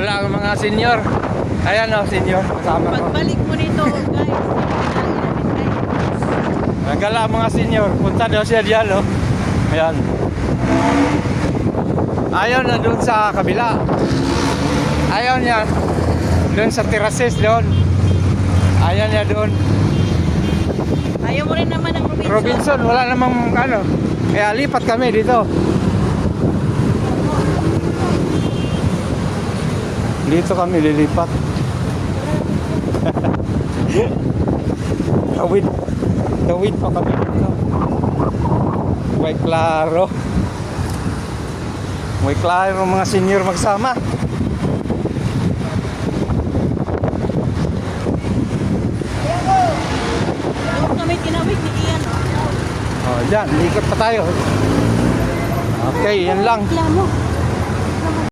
Wala ang mga senior. Ayan o, senior. Kasama ko. Pagbalik mo nito, guys. Nagala ang mga senior. Punta daw siya diyan, no? Ayan. Ayaw na doon sa kabila. Ayaw niya. Doon sa terraces doon. Ayaw niya doon. Ayaw mo rin naman ng Robinson. Robinson, wala namang ano. Kaya lipat kami dito. Dito kami lilipat. Tawid. Tawid pa kami dito. May klaro. May klaro mga senior magsama. Doon kami tinawid ni Ian. Oh, dyan, ikot pa tayo. Okay, yan lang. Reklamo.